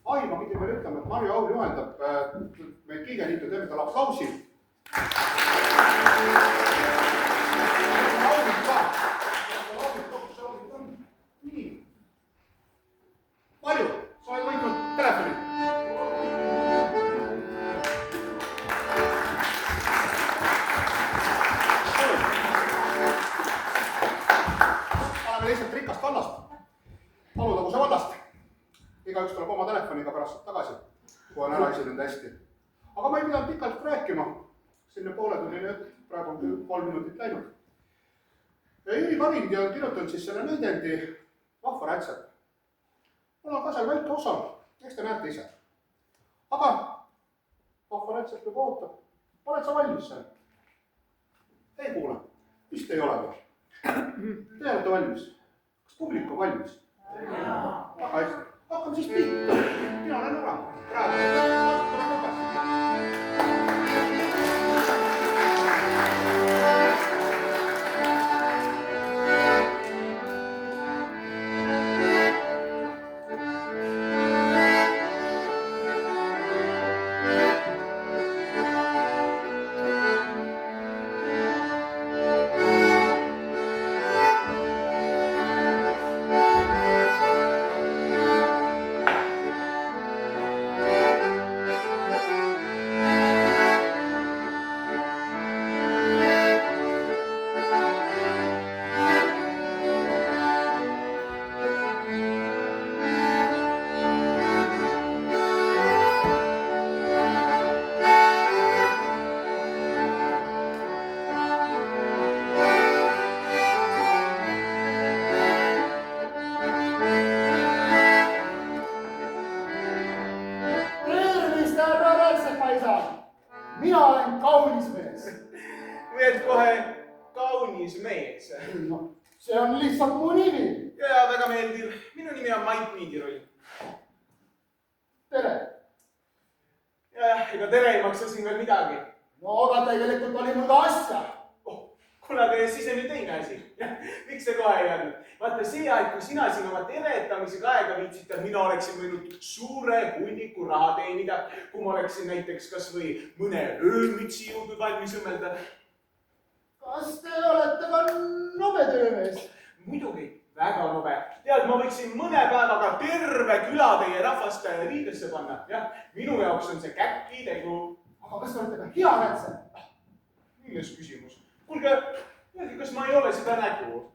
ma pidin veel ütlema, et Marju Aul juhendab meil Kiigeliitu, teeme talle aplausi. Nii. Marju, sa oled võitnud telefoni. Oleme lihtsalt rikast vallast. Alutaguse vallast. Igaüks tuleb oma telefoniga pärast tagasi, kui on ära esinenud hästi. Aga ma ei pidanud pikalt rääkima. Selline pooletunnine jutt, praegu on küll 3 minutit läinud. Jüri Kavindi on kirjutanud siis selle näidendi Vahva rätsep. Mul on ka seal väike osa, eks te näete ise. Aga Vahva rätsep juba ootab. Oled sa valmis seal? Ei kuule, vist ei ole veel. Te olete valmis? Kas publik on valmis? Väga hästi. Hakkame siis pihta. Mina olen ära. Mina olen kaunis mees. Või et kohe kaunis mees. No, see on lihtsalt mu nimi. Ja, väga meeldiv. Minu nimi on Mait Niidiroi. Tere. Ja, ega tere ei maksa siin veel midagi. No, aga tegelikult oli mul ka asja. Kuule, aga siis on ju teine asi. Miks see kohe ei olnud? Vaata see aeg, kui sina siin oma teretamisega aega viitsid, mina oleksin võinud suure hunniku raha teenida, kui ma oleksin näiteks kas või mõne öömütsi jõudnud valmis õmmelda. Kas te olete ka nobe töömees? Muidugi, väga nobe. Tead, ma võiksin mõne päevaga terve küla teie rahvast riidesse panna. Jah, minu jaoks on see käkki tegu. Aga kas te olete ka hea rätsep? Milles küsimus? Kuulge, kas ma ei ole seda nägu?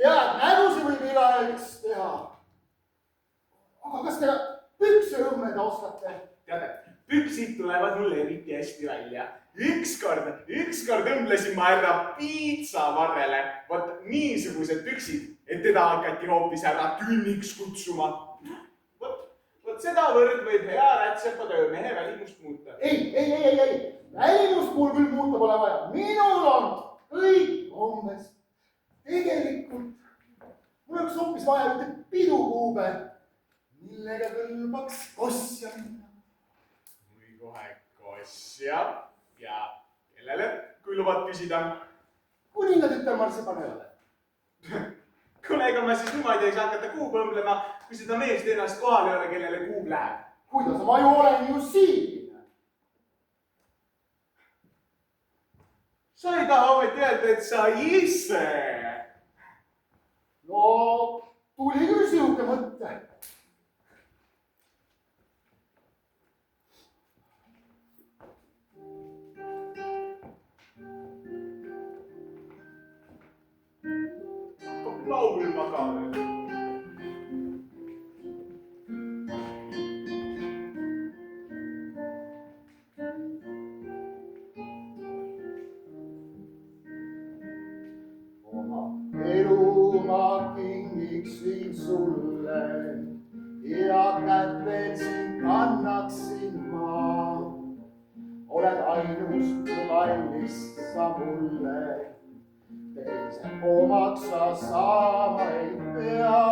Tead, nägusi võib igaüks teha. Aga kas te pükse õmmeda oskate? Teate, püksid tulevad mul eriti hästi välja. Ükskord õmblesin ma härra piitsavarrele. Vot niisugused püksid, et teda hakati hoopis härra tünniks kutsuma. Vot sedavõrd võib hea rätsepa töömehe välimust muuta. Ei. Välimust mul küll muuta pole vaja. Minul on kõik umbes. Tegelikult mul oleks hoopis vaja ühte pidukuube, millega kõlbaks kossja minna. Või kohe kossja ja kellele, kui lubad küsida? Kuninga tütar marsipanele. Kuule, ega ma siis niimoodi ei saa hakata kuube õmblema, kui seda meest ennast kohal ei ole, kellele kuub läheb. Kuidas, ma ju olen ju siin. Sa ei taha ometi öelda, et sa ise. No, tuli küll sihuke mõtte. Hakkab laulma ka veel. Kingiksin sulle ja kätten sind kannaksin ma. Oled ainus, mu kallis sa mulle, teise omaks sa saama ei pea.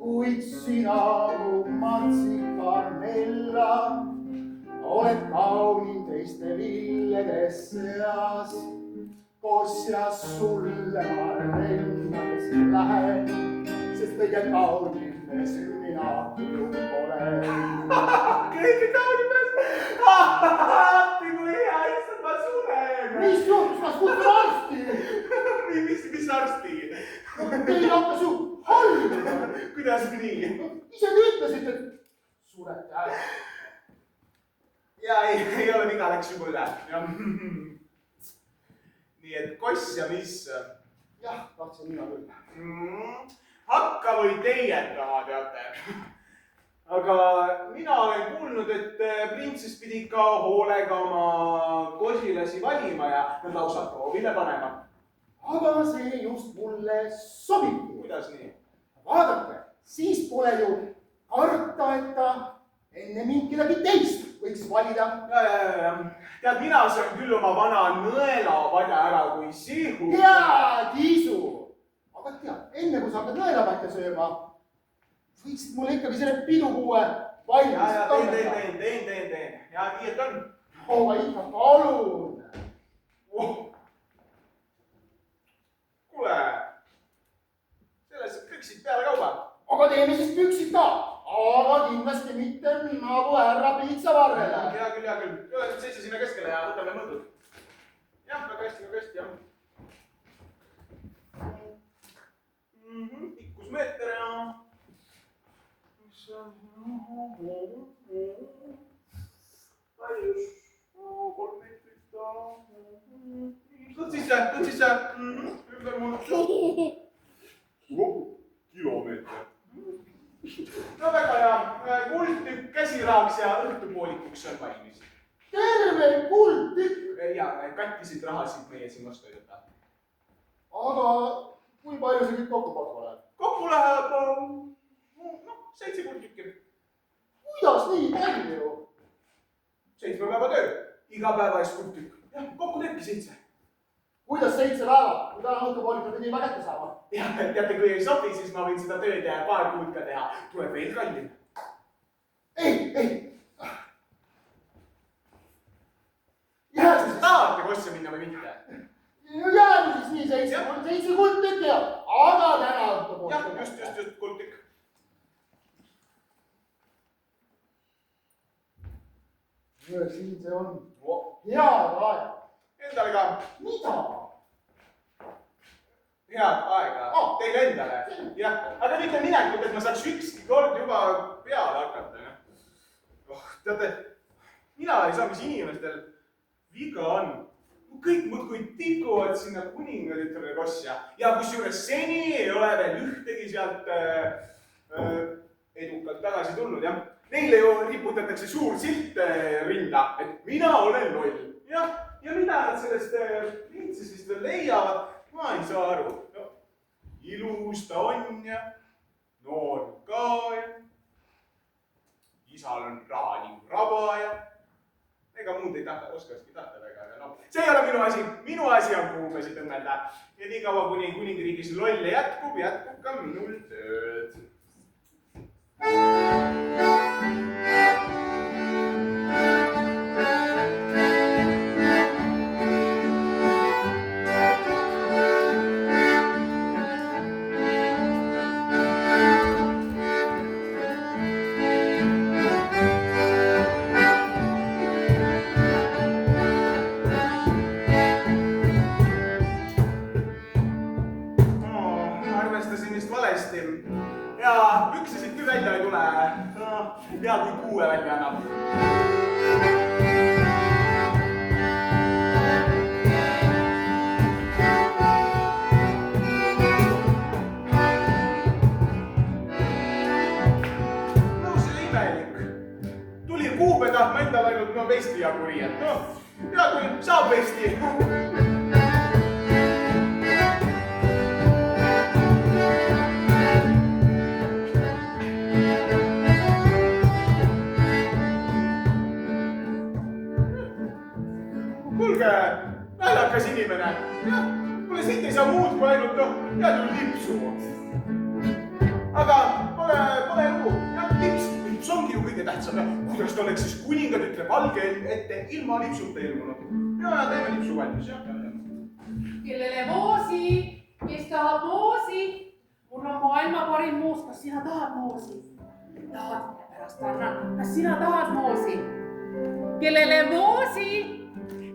Kuid sina mu martsipanella, oled kaunim teiste lillede seas. Kossjas sulle ma lennades lähen, sest kõige kaunim sünnina kuju pole. ütlesite, et surete ära. Ja ei ole viga, läks juba üle. Nii et koss ja mis? Jah, tahtsin mina küll. Hakka või teie taha, teate. Aga mina olen kuulnud, et printsess pidi ikka hoolega oma kosilasi valima ja nad lausa proovile panema. Aga see just mulle sobibki. Kuidas nii? Vaadake, siis pole ju karta, et ta enne mind kedagi teist võiks valida. Ja. Tead, mina söön küll oma vana nõelapadja ära kui sihu. Hea Tiisu! Aga tead, enne kui sa hakkad nõelapadja sööma, võiksid mulle ikkagi selle pidukuue valmis Ja, teen. Ja nii, et on. Aga ikka palun. Kuule, selles püksid peale kauba. Aga teeme siis püksid ka. Aga kindlasti mitte nagu härra piitsavarrele. Hea küll. Tule nüüd seitse sinna keskele ja võtame mõõdud. Jah, väga hästi, jah. Pikkus meeter ja... Laius 3 meetrit ja... Tõtt sisse. Ümber mulle. Kilomeeter. No väga hea. Kuldtükk käsiraaks ja õhtupoolikuks on valmis. Terve kuldtükk. Ja kattisid rahasid meie siin vastu ei võta. Aga kui palju see kõik kokku läheb? Kokku läheb 7 kuldtükki. Kuidas nii palju? 7 päeva töö. Iga päeva eest kuldtükk. Jah, kokku teebki 7. Kuidas 7 päeva? Kui täna õhtupoolik pidi juba kätte saama? Ja teate, kui ei sobi, siis ma võin seda tööd ja paar kuud ka teha. Tuleb veel kallim. Ei. Jäägu siis. Tahate kosse minna või mitte? Jäägu siis nii 7 kuldtükki ja aga täna õhtupoolik. Jah, just kuldtükk. Siin see on. Head aega. Endale ka. Mida? Head aega. Teile endale. Jah, aga mitte minekut, et ma saaks ükski kord juba peale hakata. Teate, mina ei saa, mis inimestel viga on. Kõik muudkui tikuvad sinna kuningatütrele kosja. Ja kusjuures seni ei ole veel ühtegi sealt edukalt tagasi tulnud, jah. Neile ju riputatakse suur silt rinda, et mina olen loll. Ja mida nad sellest printsessist veel leiavad, ma ei saa aru. No, ilus ta on ja noor ka ja isal on raha nagu raba ja ega muud ei oskaski tahta väga. No, see ei ole minu asi. Minu asi on kuumesid õmmelda. Ja nii kaua, kuni kuningriigis lolle jätkub ka minul tööd. Arvestasin vist valesti. Ja püksisid küll välja ei tule. Pea kui kuue välja annab. No see imelik. Tuli kuube tahtma endal ainult vesti ja kuri, et hea küll, saab vesti. Kuulge, naljakas inimene. Kuule, siit ei saa muud kui ainult, head ju lipsu. Aga pole lugu. Lips ongi ju kõige tähtsam. Kuidas ta oleks siis kuningatütre valge ette ilma lipsuta ilmunud. Ja teeme lipsu valmis, jah. Kellele moosi? Kes tahab moosi? Mul on maailma parim moos. Kas sina tahad moosi? Tahad, pärast annan. Kas sina tahad moosi? Kellele moosi?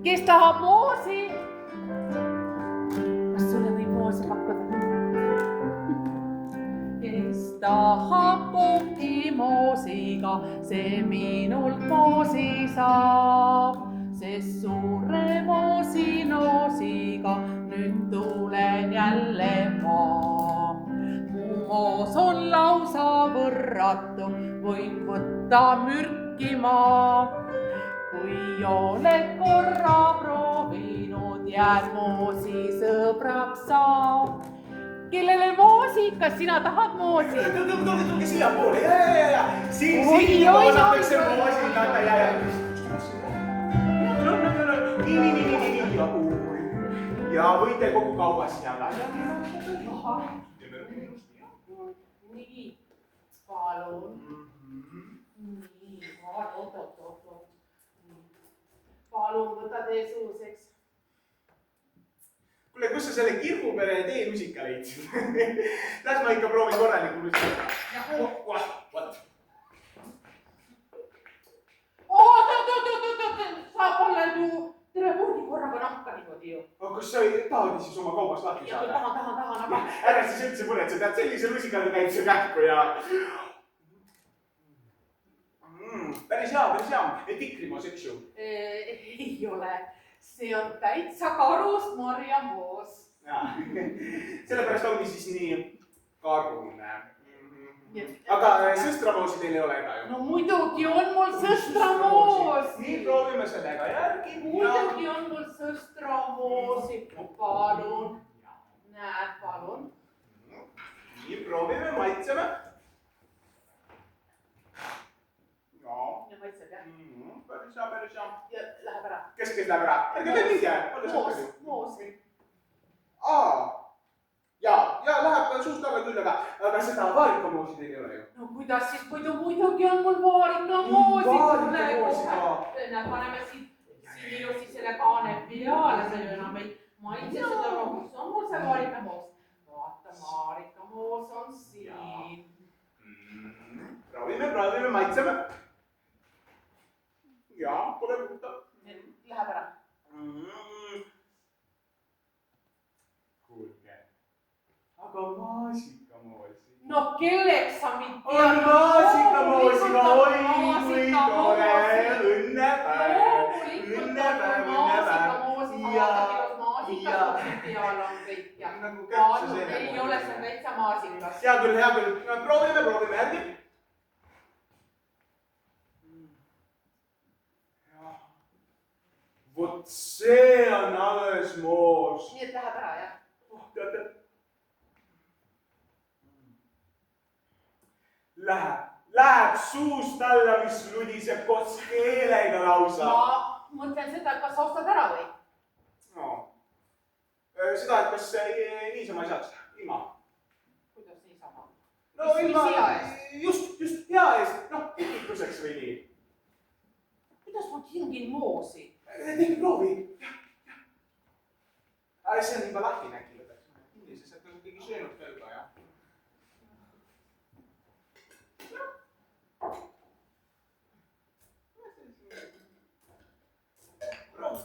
Kes tahab moosi? Kas sulle võib moosi pakkuda? Kes tahab kohvi moosi? moosiga, see minult moosi saab, sest suure moosinoosiga nüüd tulen jälle ma. Mu moos on lausa võrratu, võin võtta mürkima. Kui oled korra proovinud, jääd moosi sõbraks sa. Kellele moosi, kas sina tahad moosi? Tulge siia poole, ja. Siin koosatakse moosiga, ja võite kogu kauas jagada. Nii, palun. Nii, oot. Palun, võta tee suuseks. Kuule, kus sa selle Kirgupere teenusika leidsid? Las ma ikka proovin korraliku musika. Oot. Saab olla ju terve purgi korraga nahka niimoodi ju. Aga kas sa ei tahagi siis oma kaubast lahti saada? Tahan, aga... Ära siis üldse muretse, tead, sellise musikaga käib see kähku ja... Päris hea. Et Ikrimoos, eks ju? Ei ole. See on täitsa karus marjamoos. Sellepärast ongi siis nii karune. Aga sõstramoosi teil ei ole ka ju? No muidugi on mul sõstramoosi. Nii proovime sellega järgi. Muidugi on mul sõstramoosi. Palun. Näed, palun. Nii proovime, maitseme. Ja maitseb, jah? Päris hea. Ja läheb ära. Kes läheb ära? Ärge te minge. Moosi. Ja läheb suust alla küll, aga seda vaarikamoosi teil ei ole ju. No kuidas siis, muidugi on mul vaarikamoosi. Näed, paneme siin ilusti selle kaane peale, see enam ei maitse seda rohkem. See on mul see vaarikamoos. Vaata, vaarikamoos on siin. Proovime, maitseme. Ja, pole kuulda. Läheb ära. Kuulge, aga maasikamoosi. No kelleks sa mind tead? On maasikamoosiga, oi kui tore, õnnepäev. Ei ole see täitsa maasikas. Hea küll. Proovime järgi. Vot see on alles moos. Nii et läheb ära, jah? Teate. Läheb suust alla, mis ludiseb koos keelega lausa. Ma mõtlen seda, et kas sa ostad ära või? No. Seda, et kas niisama ei saaks? Ilma. Kuidas niisama? No ilma. Mis hea eest? Just hea eest. Noh, kikituseks või nii. Kuidas ma kingin moosi? Tehke proovi. See on juba lahti näki lõpuks. Sest et on kõigi söönud ka juba, jah. Proov,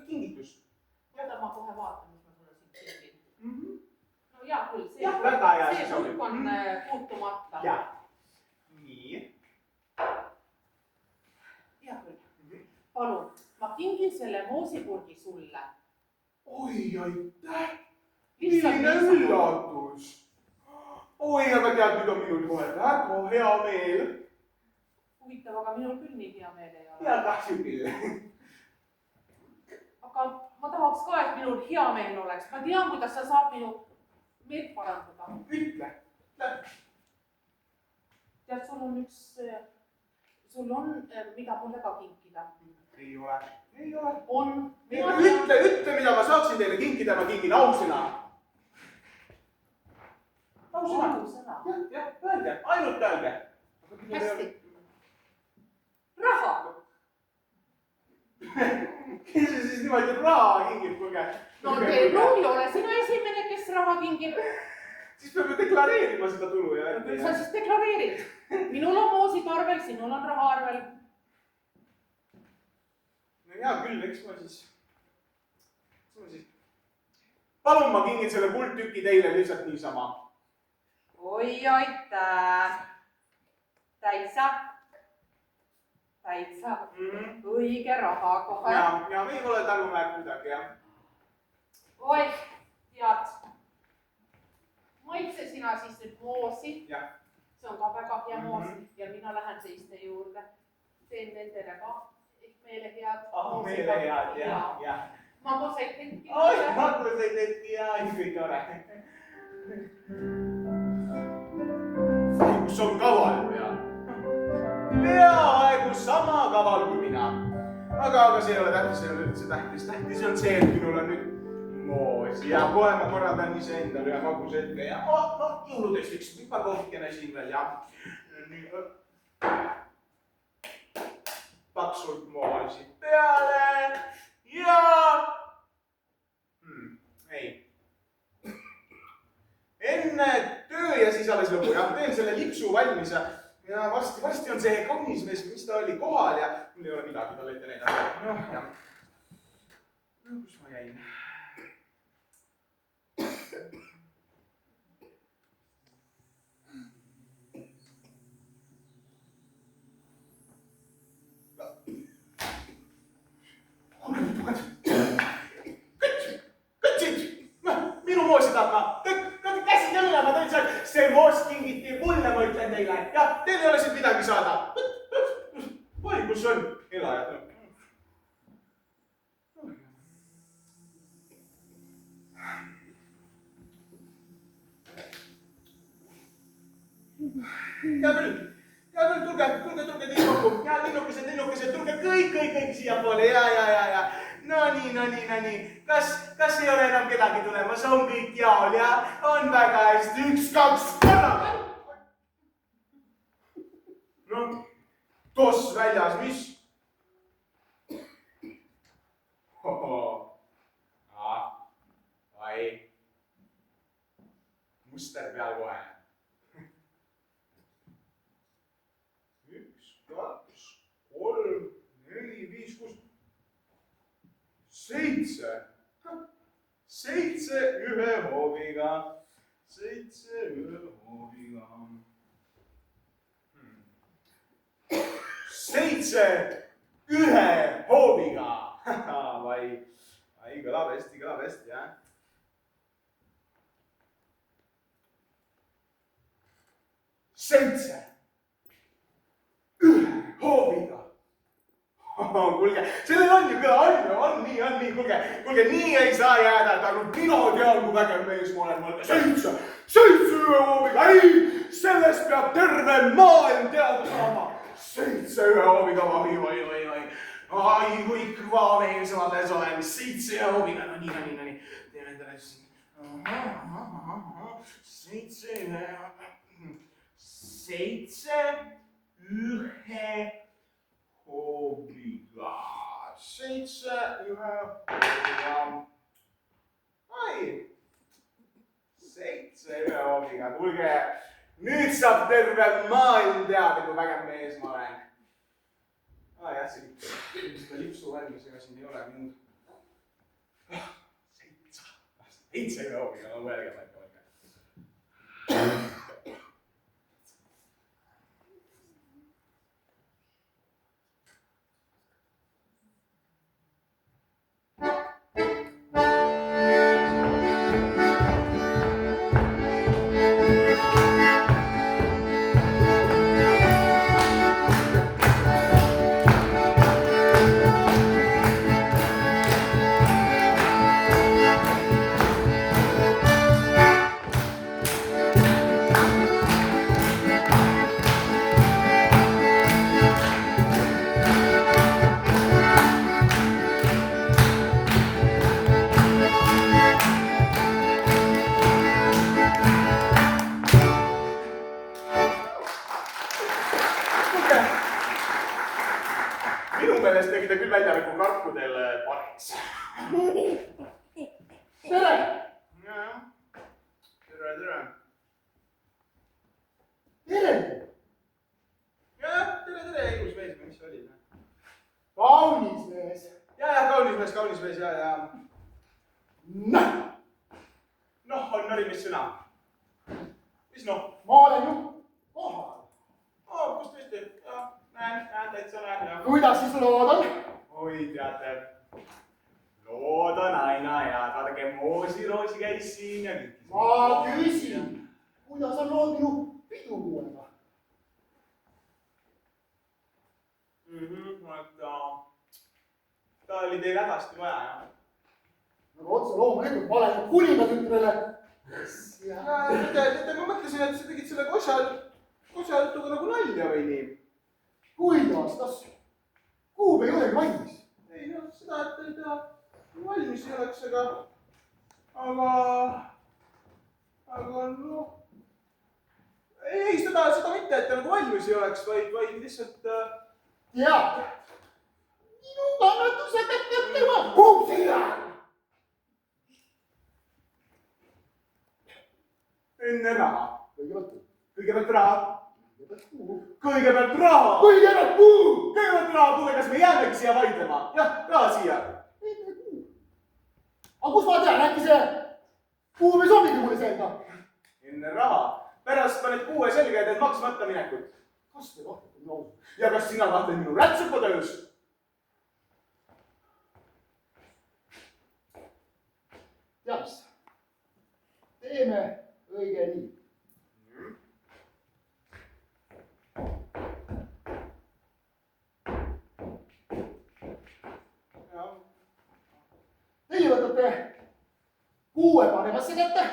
kingitus. Oota, ma kohe vaatan, mis ma sulle siit kingin. No hea küll, see hulk on puutumata. Jah. Nii. Hea küll. Palun, ma kingin selle moosipurgi sulle. Oi, aitäh! Milline üllatus! Oi, aga tead, nüüd on minul kohe väga hea meel. Huvitav, aga minul küll nii hea meel ei ole. Ja tahtsin küll. Aga ma tahaks ka, et minul hea meel oleks. Ma tean, kuidas sa saad minu meelt parandada. Ütle. Tead, sul on, mida mulle ka kinkida. Ei ole. On. Ütle, mida ma saaksin teile kinkida, ma kingin ausõna. Ausõna. Jah, öelge, ainult öelge. Hästi. Raha. Kes see siis niimoodi raha kingib, kuulge? No ei ole sina esimene, kes raha kingib. Siis peab ju deklareerima seda tulu ja... Küll sa siis deklareerid. Minul on moosid arvel, sinul on raha arvel. No hea küll, eks ma siis... Palun ma kingin selle kuldtüki teile lihtsalt niisama. Oi, aitäh. Täitsa. täitsa õige raha kohe. Ja meil pole talumäär kuidagi, jah. Oih, tead, maitse sina siis nüüd moosi. See on ka väga hea moos ja mina lähen seiste juurde. Teen nendele ka meile head. Meile head, jah. Magusaid hetki. Magusaid hetki ja kõik tore. Kus on kaval pea? Peaaegu sama kaval kui mina. Aga see ei ole tähtis, see ei ole üldse tähtis. Tähtis on see, et minul on nüüd moosi ja kohe ma korraldan ise endale ühe magusetke ja jõuludeks üks piparkohkene siin veel ja paksult moosi peale ja ei. Enne töö ja siis alles lõbu, jah, teen selle lipsu valmis ja varsti on see kaunismees, mis ta oli kohal ja mul ei ole midagi talle ette näidata. Kus ma jäin? Minu moosi tahma. Käsid jälle, ma tõin seal. See moos kingiti mulle, ma ütlen teile. Ja teil ei ole siin midagi saada. Oi, kus on elajad? Hea küll, tulge tiimakku. Ja linnukesed, tulge kõik siia poole. Ja. No nii. Kas ei ole enam kedagi tulemas? On kõik jaol ja on väga hästi. 1, 2, korraga! No, toss väljas, mis? Ai. Muster peal kohe. 1, 2, 3, 4, 5, 6... 7. 7 ühe hooviga. 7 ühe hooviga. 7 ühe hooviga. Vai, kõlab hästi, jah. 7 ühe hooviga. Kuulge, sellel on ju kõla, on nii, kuulge, nii ei saa jääda, et ainult mina tean, kui vägev mees ma olen, mõelda 7 ühe hooviga, ei, sellest peab terve maailm teada saama, 7 ühe hooviga, vai, ai, kui kõva mees ma täis olen, 7 ühe hooviga, no nii, teeme endale siin, 7 ühe hooviga, 7 ühe hooviga. 7 ühe hooviga. Ai, 7 ühe hooviga. Kuulge, nüüd saab terve maailm teada, kui vägev mees ma olen. Jah, see lipsu valmis, ega siin ei ole muud. 7 ühe hooviga, no mõelge. Minu meelest tegite küll väljaviku karkudel pareks. Tere! Tere! Tere! Jah, tere, ilus mees, mis oli? Kaunis mees. Kaunis mees, ja. Noh, on narimis sõna. Mis noh? Ma olen ju kohal. Kus tõesti? näen, täitsa näen jah. kuidas siis lood on? oi, teate, lood on aina head, vaadake, Moosiroosi käis siin ja kõik. ma küsin, kuidas on lood minu pidukuuega? Ta oli teil hädasti vaja, jah. nagu otse loomulikult, ma olen ju kuningatütrele. Teate, ma mõtlesin, et sa tegid selle kosja jutuga nagu nalja või nii. kuidas, kas kuub ei olegi valmis? ei noh, seda, et ta valmis ei oleks, aga noh. ei, seda mitte, et ta nagu valmis ei oleks, vaid lihtsalt. tead, minu kannatused, et tema kuub siia. enne raha. kõigepealt raha. kõigepealt raha. kõigepealt raha. kõigepealt raha. kõigepealt kuu. kõigepealt raha, kuule, kas me jäämegi siia vaidlema? jah, raha siia. aga kus ma tean, äkki see kuu ei sobigi mulle selga? enne raha. pärast paned kuue selga ja teed maksmata minekut. kas te kahtlete minu ausust? ja kas sina kahtled minu rätsupatöös? tead mis? teeme õige nii. Teie võtate kuue paremasse kätte.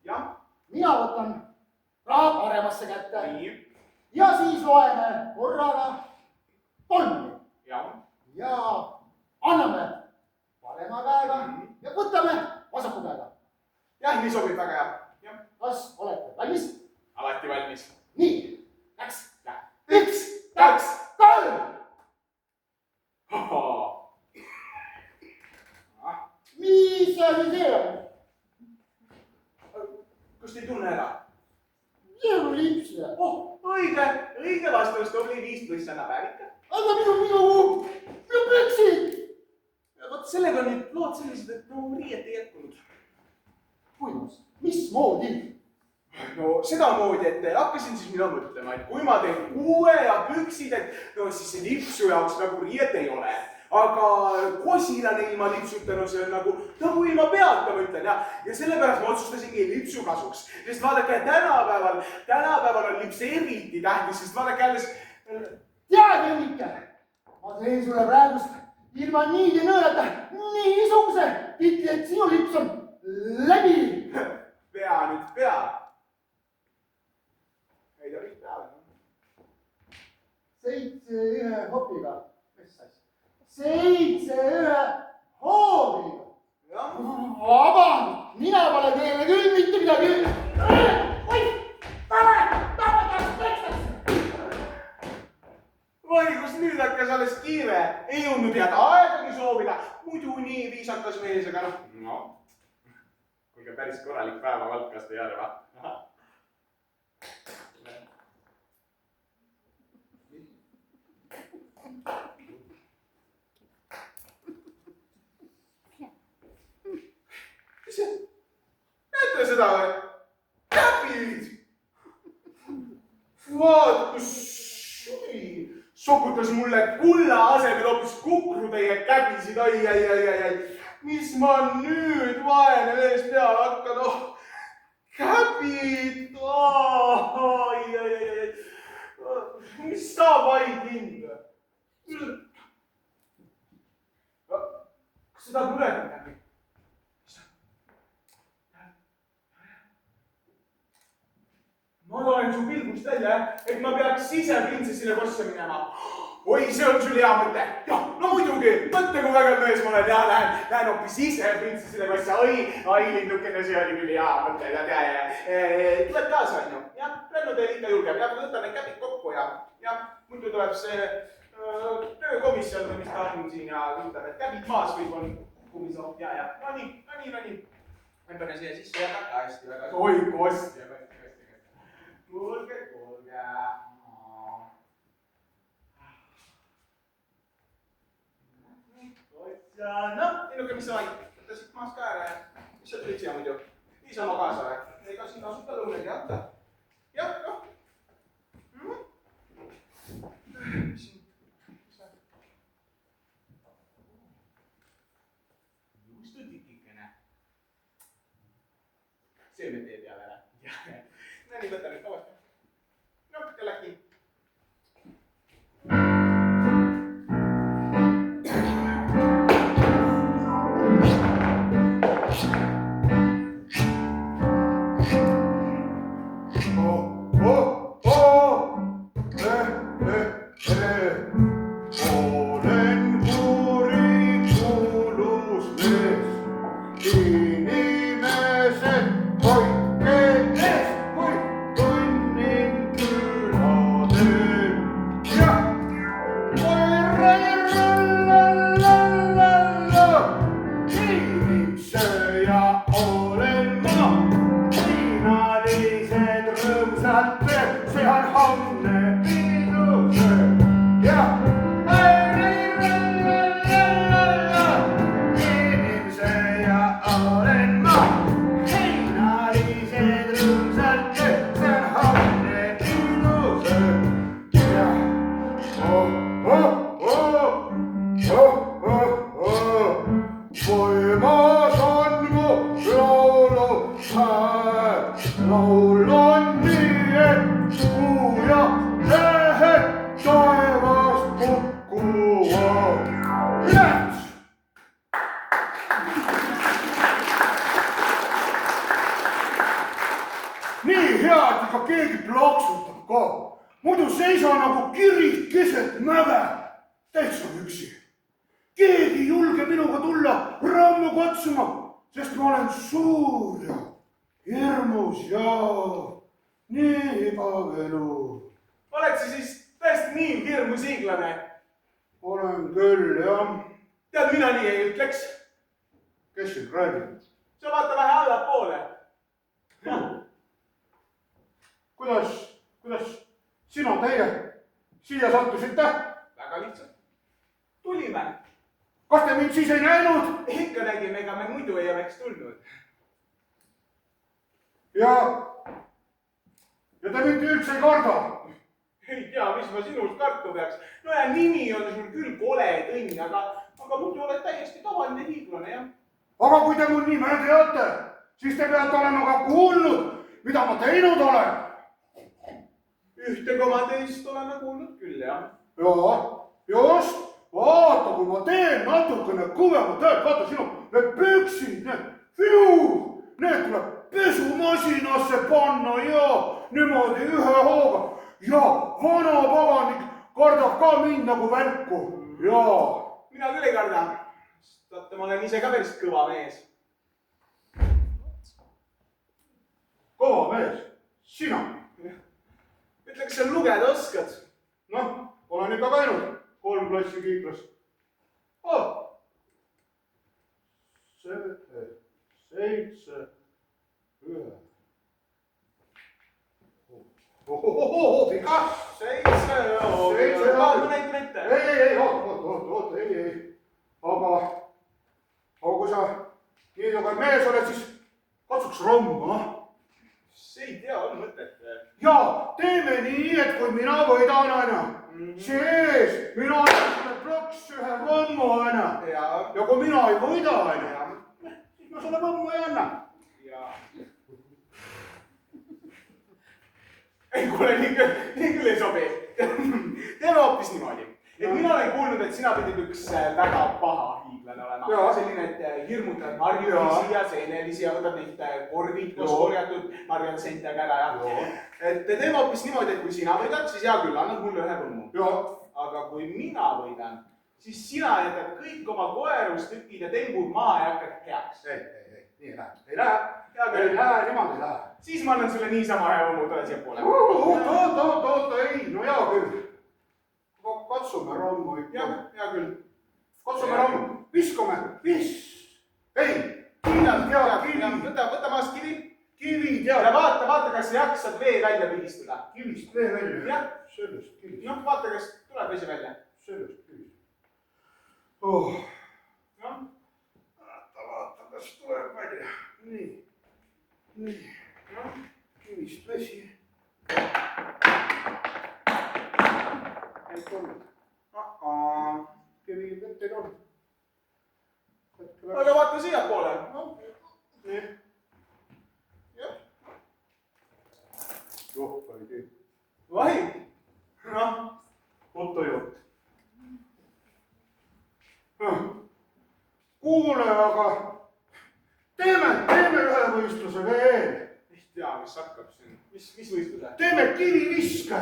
jah. mina võtan raha paremasse kätte. nii. ja siis loeme korraga kolmi. jah. ja anname parema käega ja võtame vasaku käega. jah, nii sobib väga hea. jah. kas olete valmis? alati valmis. nii, läks. üks, kaks, kolm. mis asi see on? kas te ei tunne ära? jõululips. oh, õige vastus, tubli 5+ annab hävita. aga minu püksid. vot sellega on nüüd lood sellised, et no riiet ei jätkunud. kuidas, mismoodi? no sedamoodi, et hakkasin siis mina mõtlema, et kui ma teen kuue ja püksid, et no siis see lipsu jaoks nagu riiet ei ole. aga kosilane ilma lipsuta, no see on nagu ilma peata, ma ütlen, ja sellepärast ma otsustasingi lipsu kasuks. sest vaadake, tänapäeval on lips eriti tähtis, sest vaadake alles. tead, Jennike, ma teen sulle praegust ilma niidi nõelda niisuguse titli, et sinu lips on läbi. pea nüüd, pea. ei ta kõik peale. 7 ühe hopiga. mis asja? 7 ühe hoobiga. vabandust, mina pole teile küll mitte midagi. oi, oi, kus nüüd hakkas alles kiire, ei jõudnud head aegagi soovida, muidu nii viisakas mees, aga noh, kuigi päris korralik päevavalk, kas te ei arva? näete seda või? Käpid! vaat kus suvi sokutas mulle kulla asemel hoopis kukru teie käbisid, ai. mis ma nüüd vaene mees peale hakkan, oh, käbid, ai. mis saab Aidlind? kas seda tuleb midagi? ma loen su pilgust välja, et ma peaks siseprintsessile kossa minema. oi, see on sul hea mõte. jah, no muidugi, mõtle, kui vägev mees ma olen. ja lähen hoopis siseprintsessile kossa. oi, lindukene, see oli küll hea mõte. tuleb kaasa, onju. jah, Renno teil ikka julgeb. jah, võtan need käbid kokku ja muidu tuleb see töökomisjon või mis ta on siin ja võtab need käbid maas või on kummisoov. ja, no nii. võtame siia sisse ja hästi väga. oi, kostja. kuulge. noh, Linnuke, mis sa vaid? võta siit maast ka ära ja mis sa tulid siia muidu? niisama kaasa või? ega siin asub ka lõunaid ei anta. jah, noh. sööme tee peale ära. No nii, võta nüüd kauast. No, jällegi. Nii hea, et ikka keegi plaksutab ka. Muidu seisan nagu kirik keset mäge. Täitsa üksi. Keegi ei julge minuga tulla rammu katsuma, sest ma olen suur ja hirmus ja nii ebavelu. Oled sa siis tõesti nii hirmus hiiglane? Olen küll, jah. Tead, mina nii ei ütleks. Kes siin räägib? Sa vaata vähe allapoole. Kuidas sina teie siia sattusite? Väga lihtsalt. Tulime. Kas te mind siis ei näinud? Ikka nägime, ega me muidu ei oleks tulnud. Ja te mind üldse ei karda? Ei tea, mis ma sinust kartu peaks. No ja nimi on sul küll kole tõnn, aga muidu oled täiesti tavaline hiiglane, jah. Aga kui te mul nime teate, siis te peate olema ka kuulnud, mida ma teinud olen. Ühte koma teist oleme kuulnud küll, jah. Ja, just. Vaata, kui ma teen natukene kõvemat tööd, vaata sinu, need püksid, need tuleb pesumasinasse panna ja niimoodi ühe hooga. Ja vana paganik kardab ka mind nagu välku. Ja. Mina küll ei karda. Vaata, ma olen ise ka päris kõva mees. Kõva mees? Sina? Ütle, kas sa lugeda oskad? Noh, olen ikka käinud. 3 klassi kiiklas. 7, 9. Pika. 7. Vaata näitu ette. Ei, oot, ei. Aga kui sa nii tugev mees oled, siis katsuks romma. Ei tea, on mõtet. Ja teeme nii, et kui mina võidan aina, sees mina olen plaks ühe rommu aina. Ja kui mina ei võida aina, siis ma selle rommu ei anna. Ei, kuule, nii küll ei sobi. Teeme hoopis niimoodi. Et mina olen kuulnud, et sina pidid üks väga paha hiiglane olema. Selline, et hirmutad marjulisi ja seenelisi ja võtad neid korvid koos korjatud marjatsentega ära. Et teeme hoopis niimoodi, et kui sina võidad, siis hea küll, annad mulle ühe rommu. Aga kui mina võidan, siis sina jätad kõik oma koerustükid ja tembud maha ja hakkad heaks. Ei, nii ei lähe. Ei lähe, niimoodi ei lähe. Siis ma annan sulle niisama ühe rommu, tule siia poole. Oota, ei, no hea küll. Katsume rommu ikka. Hea küll. Katsume rommu. Viskame. Ei, kivi. Võta maast kivi. Kivi, tead. Ja vaata, kas jaksad vee välja pigistada. Kivist vee välja. Jah. Sellest kivist. Noh, vaata, kas tuleb vesi välja. Sellest kivist. Vaata, kas tuleb välja. Nii. Kivist vesi. Kivi vett ei olnud. Aga vaata siia poole. Nii. Jah. Johka ei tee. Vai? Noh, fotojutt. Kuule, aga teeme ühe võistluse veel. Ei tea, mis hakkab siin. Mis võistluse? Teeme kiviviske.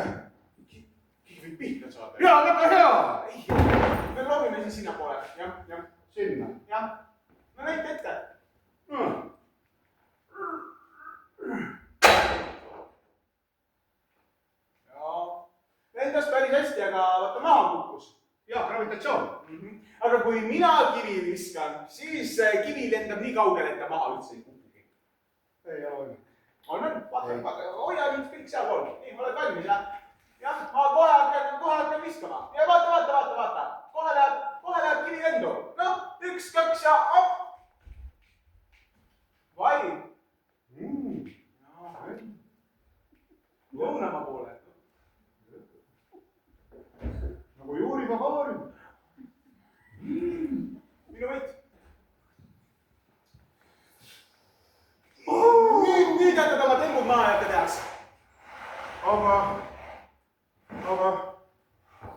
Kivi pihta saada. Jaa, väga hea. Me loobime siis sinna poole. Jah. Sinna. Jah. No näita ette. Lendas päris hästi, aga vaata maha kukkus. Jaa, gravitatsioon. Aga kui mina kivi viskan, siis kivi lendab nii kaugele, et ta maha üldse ei kukugi. Ei ole. On, vaata, hoia nüüd kõik seal pool. Nii, oled valmis, jah? Jah, ma kohe hakkan viskama. Ja vaata. Kohe läheb kivi lendu. Noh, 1, 2 ja op. Vai. Lõunamaa poole. Nagu Juri Gagarin. Minu võit. Nüüd jätad oma tembud maha ja tehas. Aga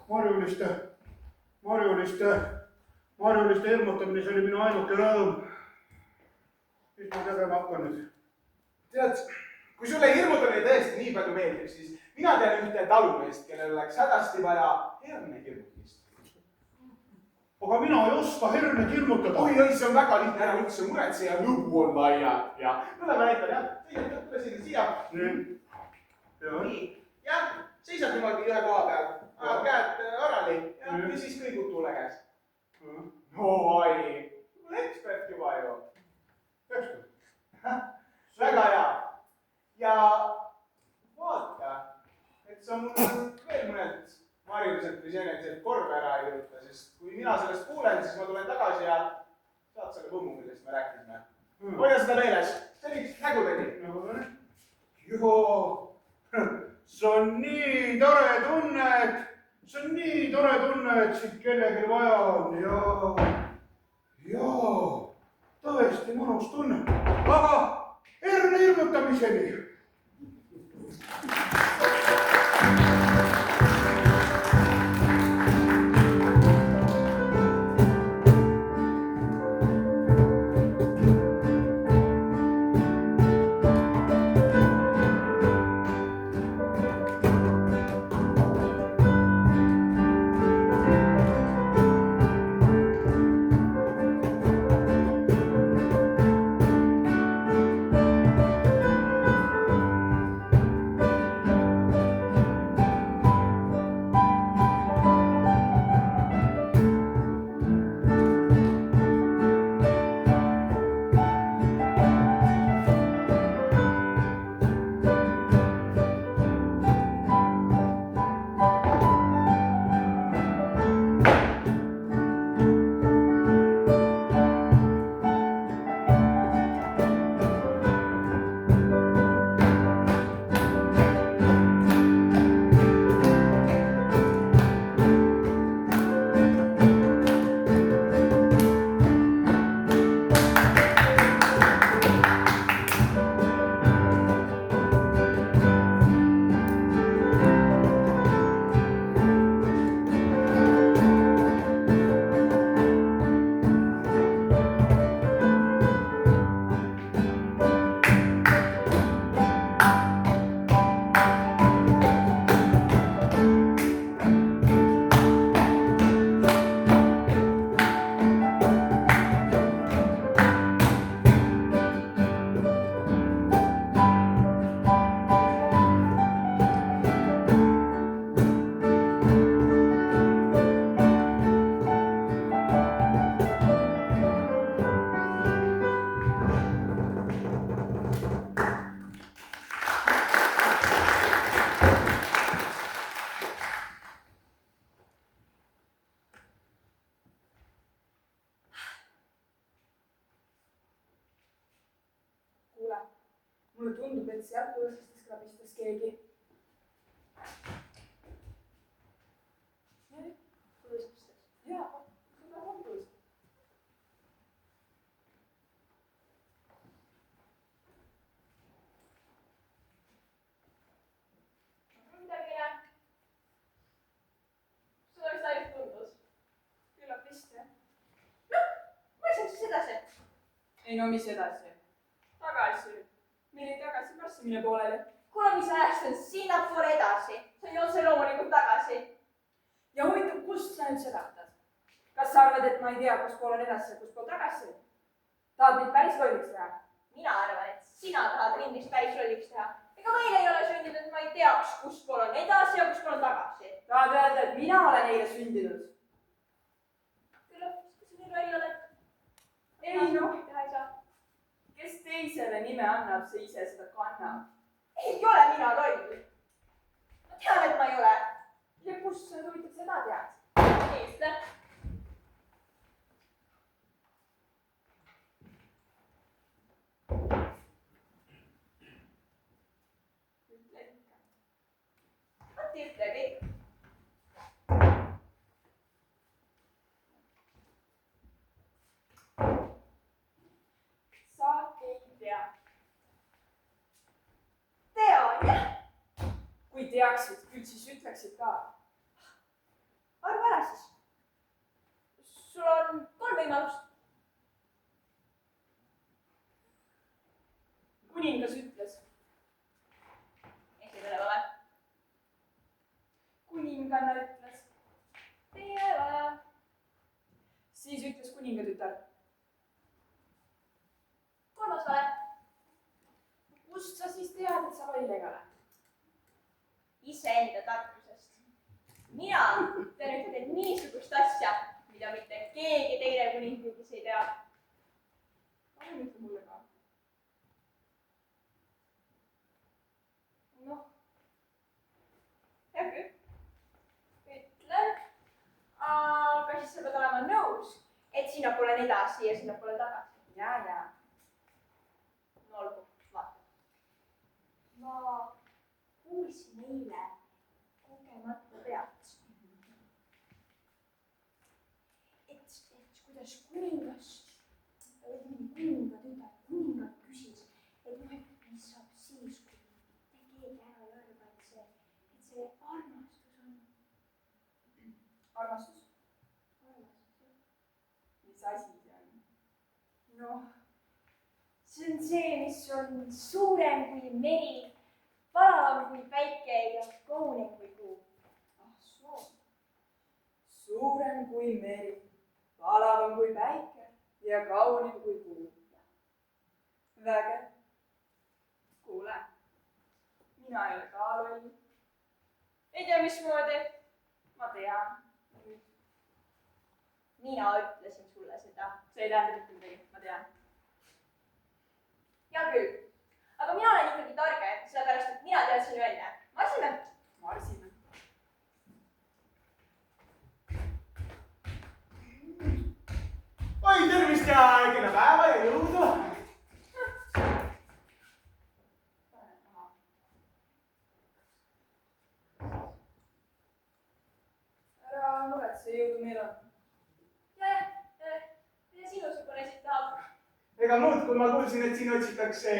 Marjuliste ilmutamine, see oli minu ainuke rõõm. Mis ma tegema hakkan nüüd? Tead, kui sulle hirmutamine tõesti nii palju meeldib, siis mina tean ühte talumeest, kellel oleks hädasti vaja herne hirmutamist. Aga mina ei oska herneid hirmutada. Oi, see on väga lihtne, ära üldse muretse ja lõbu on vaja. Ja tule ma näitan, jah. Tule siia. Nii. Jah, seisad niimoodi ühe koha peal. Ajad käed orali ja siis kõigud tuule käes. No oi, ekspert juba ju. Väga hea. Ja vaata, et sa mul veel mõned Marjuliselt või selliselt korve ära ei jõuta, sest kui mina sellest kuulen, siis ma tulen tagasi ja saad selle põmmu, millest me rääkisime. Hoia seda meeles, see oli nägu tegi. Joo, see on nii tore tunne, et siit kellelgi vaja on. Jaa, tõesti mõnus tunne. Aga herne ilmutamiseni. Mulle tundub, et sealt põõsastes krabistas keegi. Põõsastes? Jaa, seda on põõsas. no mis edasi? Tagasi. Meil ei tagasi marssimine pooleli. kuna mis läheksin sinnapoole edasi, see on otse loomulikult tagasi. Ja huvitav, kust sa nüüd seda võtad? Kas sa arvad, et ma ei tea, kus pool on edasi ja kus pool tagasi? Tahad mind päris lolliks teha? Mina arvan, et sina tahad mind vist päris lolliks teha. Ega meil ei ole sündinud, et ma ei teaks, kus pool on edasi ja kus pool on tagasi. Tahad öelda, et mina olen eile sündinud? Küllap, kas sa nii loll oled? Ei noh, teha ei saa. kes teisele nime annab, see ise seda kannab. Ei ole mina loll. Ma tean, et ma ei ole. Ja kust sa huvitav seda tead? Nii ütle. Ütle ikka. Mati ütle kõik. Sa ei tea. Tean, jah. Kui teaksid, küll siis ütleksid ka. Arva ära siis. Sul on 3 võimalust. Kuningas ütles. Esimene vale. Kuninganna ütles. Teine vale. Siis ütles kuningatütar. 3. vale. Kust sa siis tead, et sa loll ei ole? Iseenda tarkusest. Mina teen ühte niisugust asja, mida mitte keegi teine kuningriigis ei tea. Palun ütle mulle ka. Noh, hea küll. Ütlen, aga siis sa pead olema nõus, et sinnapoole on edasi ja sinnapoole tagasi. Ja. No olgu, vaata. Ma kuulsin eile kogemata pealt, et kuidas kuningast, kuningat küsis, et noh, et mis saab siis, kui keegi ära ei arva, et see armastus on. Armastus? Mis asi see on? Noh, see on see, mis on suurem kui meri, valavam kui päike ja kaunem kui kuu. Ah soo. Suurem kui meri, valavam kui päike ja kaunim kui kuu. Vägev. Kuule, mina ei ole ka loll. Ei tea, mismoodi. Ma tean. Mina ütlesin sulle seda. See ei tähenda mitte midagi, ma tean. Hea küll. Aga mina olen ikkagi targem, sellepärast et mina teadsin ju enne. Marsime. Marsime. Oi, tervist ja kena päeva ja jõudu! Ära muretse, jõudu meil on. Ja sinusugune siit tahab. Ega muud, kui ma kuulsin, et siin otsitakse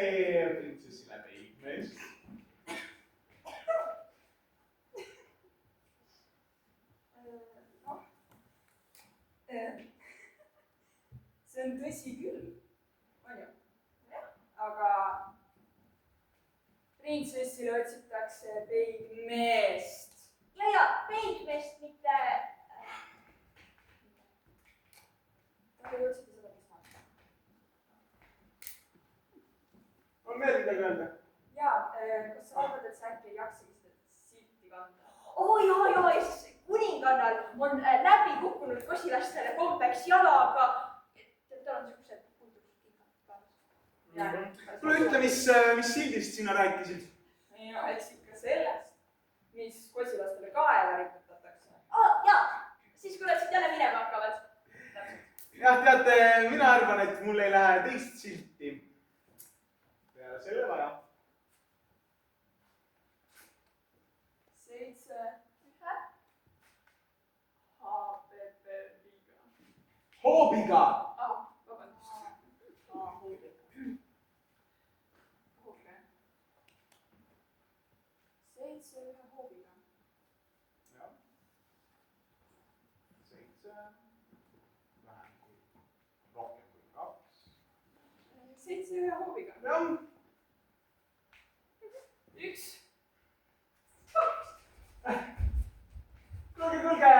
printsessile peigmeest. Noh, see on tõsi küll, on ju? Aga printsessile otsitakse peigmeest. Ja, peigmeest, mitte... Ta ei otsita seda, mis ma ütlen. On veel midagi öelda? Jaa, kas sa arvad, et sa äkki ei jaksagi seda silti kanda? jaa, siis kuningannal on läbi kukkunud kosilastele kombeks jalaga. Tal on siuksed puudused. Kuule, ütle, mis sildist sina rääkisid? ei no, eks ikka sellest, mis kosilastele kaela riputatakse. Jaa, siis kui nad siit jälle minema hakkavad. Jah, teate, mina arvan, et mul ei lähe teist silti. Peale selle vaja. 7 HPP-iga. Hoobiga! Vabandust. Hoobiga. Okei. 7 ühe hoobiga. Jah. 7. Vähem kui, rohkem kui 2. 7 ühe hooviga. Üks. Kuulge,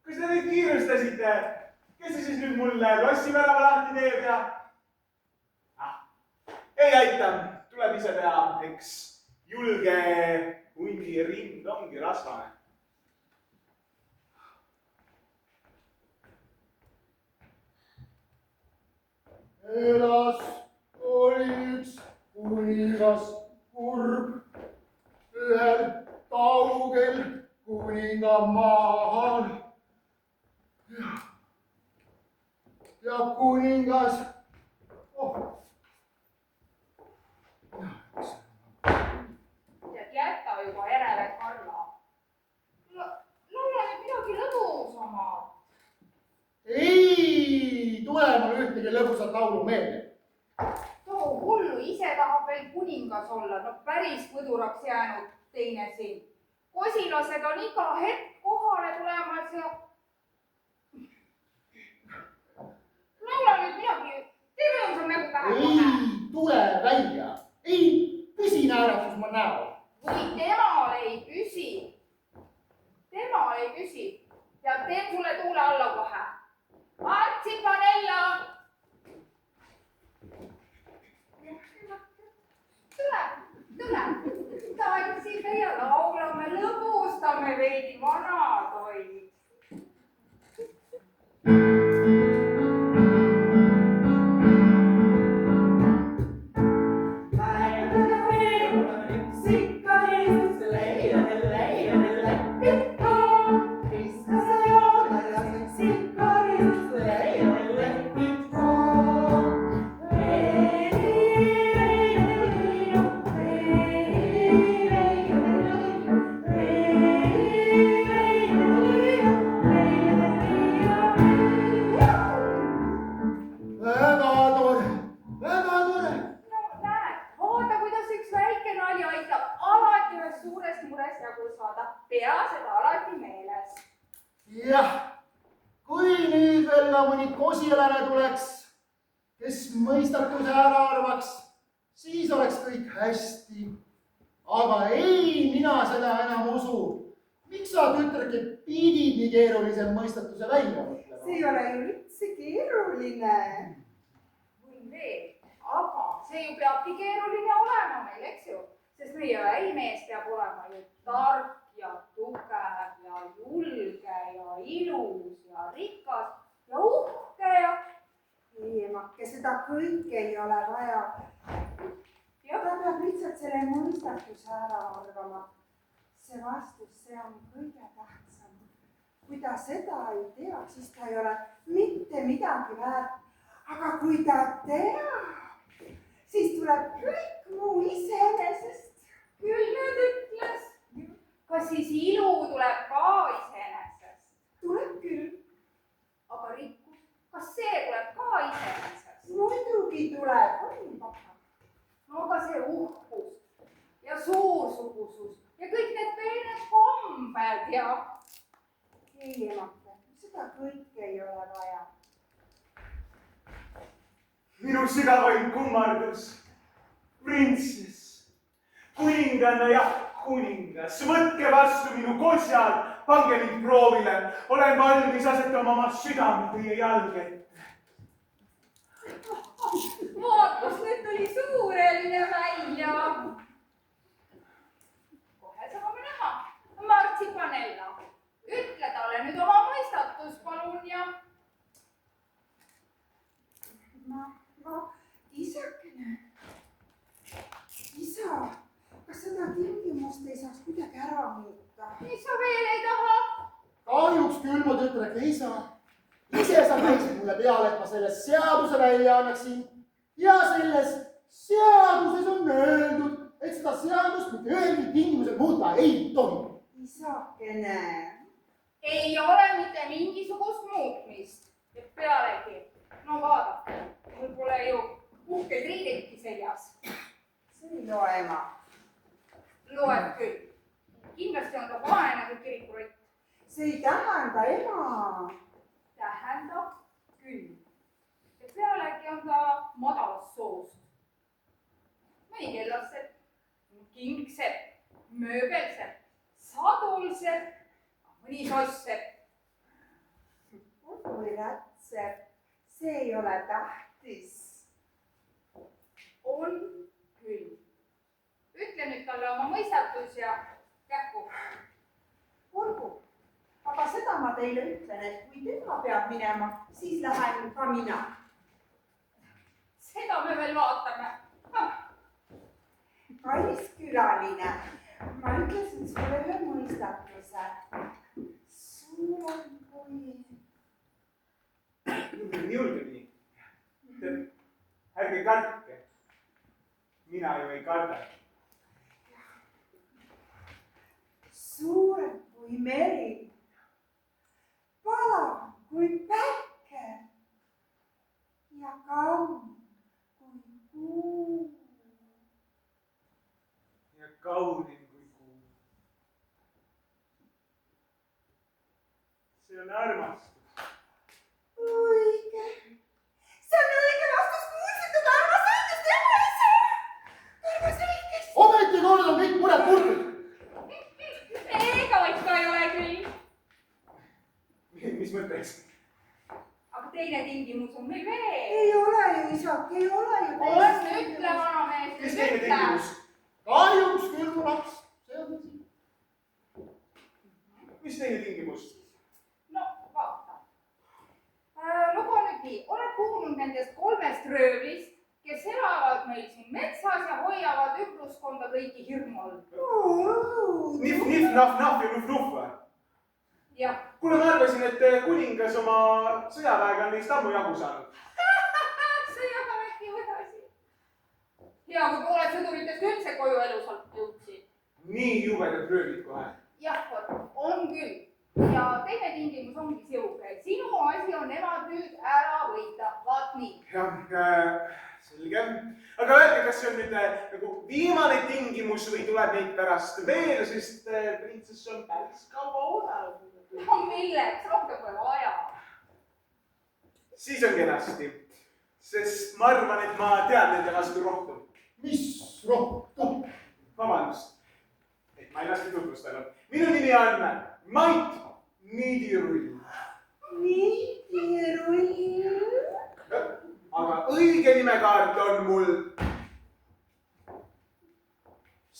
kas te nüüd kiirustasite? Kes see siis nüüd mulle lossivärava lahti teeb ja? Ei aita, tuleb ise teha, eks julge hundi rind ongi rasvane. elas oli üks kuningas kurb ühel kaugel kuningamaal. ja kuningas jäta juba järele, Karla. Laula nüüd midagi lõbusamat. ei tule mul ühtegi lõbusat laulu meelde. too hullu, ise tahab veel kuningas olla, no päris võduraks jäänud teine siin. Kosilased on iga hetk kohale tulemas ja... laula nüüd midagi, tee rõõmsam nägu pähe kohe. ei tule välja, ei püsi naeratus mu näol. või temal ei püsi. Temal ei püsi ja teen sulle tuule alla kohe. Martsipanella! Tule. Tantsime ja laulame, lõbustame veidi vanatoid. Pea seda alati meeles. jah, kui nüüd veel ka mõni kosilane tuleks, kes mõistatuse ära arvaks, siis oleks kõik hästi. aga ei, mina seda enam usu. miks sa, tütreke, pidid nii keerulise mõistatuse välja mõtlema? see ei ole ju üldse keeruline. või veel, aga see ju peabki keeruline olema meil, eks ju, sest meie äimees peab olema ju tark ja tugev ja julge ja ilus ja rikas ja uhke ja... ei, emake, seda kõike ei ole vaja. ta peab lihtsalt selle mõistatuse ära arvama. see vastus, see on kõige tähtsam. kui ta seda ei tea, siis ta ei ole mitte midagi väärt. aga kui ta teab, siis tuleb kõik muu iseenesest. küll nüüd ütles. kas siis ilu tuleb ka iseenesest? tuleb küll. aga rikkus, kas see tuleb ka iseenesest? muidugi tuleb, on papa. no aga see uhkus ja suursugusus ja kõik need peened kombed ja... ei, emake, seda kõike ei ole vaja. minu sügavaim kummardus, printsess, kuninganna ja kuningas, võtke vastu minu kosjad, pange mind proovile, olen valmis asetama oma südame teie jalge ette. vaatus nüüd tuli suureline välja. kohe saame näha. Martsipanella, ütle talle nüüd oma mõistatus, palun ja... isakene. isa, kas seda tingimust ei saaks kuidagi ära muuta? mis sa veel ei taha? kahjuks küll, mu tütrek, ei saa. ise sa käisid mulle peale, et ma selle seaduse välja annaksin. ja selles seaduses on öeldud, et seda seadust mitte ühelgi tingimusel muuta ei tohi. isakene. ei ole mitte mingisugust muutmist. ja pealegi, no vaadake, mul pole ju uhkeid riidedki seljas. see ei loe, ema. loeb küll. kindlasti on ta vaene kui kirikurott. see ei tähenda, ema. tähendab küll. ja pealegi on ta madalast soost. mõni kellasepp, kingsepp, mööbelsepp, sadulsepp, mõni sosssepp. või rätsepp, see ei ole tähtis. on küll. ütle nüüd talle oma mõistatus ja kähku. olgu, aga seda ma teile ütlen, et kui tema peab minema, siis lähen ka mina. seda me veel vaatame. kallis külaline, ma ütlesin sulle ühe mõistatuse. suurem kui... julge nii. ärge kartke. mina ju ei karda. suurem kui meri, palav kui päike ja kaunim kui kuu. ja kaunim kui kuu. see on armastus. õige, see on õige vastus, kuulsite, armas õigest tema ise. armas õigest. ometi kord on kõik mured murtud. ega ikka ei ole küll. mis mõttes? aga teine tingimus on meil veel. ei ole ju, isak, ei ole ju. on, ütle, vanamees, mis teine ütle. tingimus? kahjuks küll, mu laps, see on siin. mis teine tingimus? no vaata. lugu on nüüd nii, oled kuulnud nendest 3 röövlist, kes elavad meil siin metsas ja hoiavad ümbruskonda kõiki hirmu all. Nihv, nihv, nahv, nahv ja nuhv, nuhv või? jah. kuule, ma arvasin, et kuningas oma sõjaväega on neist ammu jagu saanud. sõjavägi või asi. hea, kui pooled sõduritest üldse koju elusalt jõudsid. nii jubedad röövlid kohe. jah, on küll. ja teine tingimus ongi sihuke, sinu asi on nemad nüüd ära võita, vaat nii. jah, selge. aga öelge, kas see on nüüd nagu viimane tingimus või tuleb neid pärast veel, sest printsess on päris kaua oodanud. no milleks, rohkem pole vaja. siis on kenasti, sest ma arvan, et ma tean nende vastu rohkem. mis rohtu? vabandust, et ma ennast ei tutvustanud. minu nimi on Mait Niidirull. Niidirull. aga õige nimekaart on mul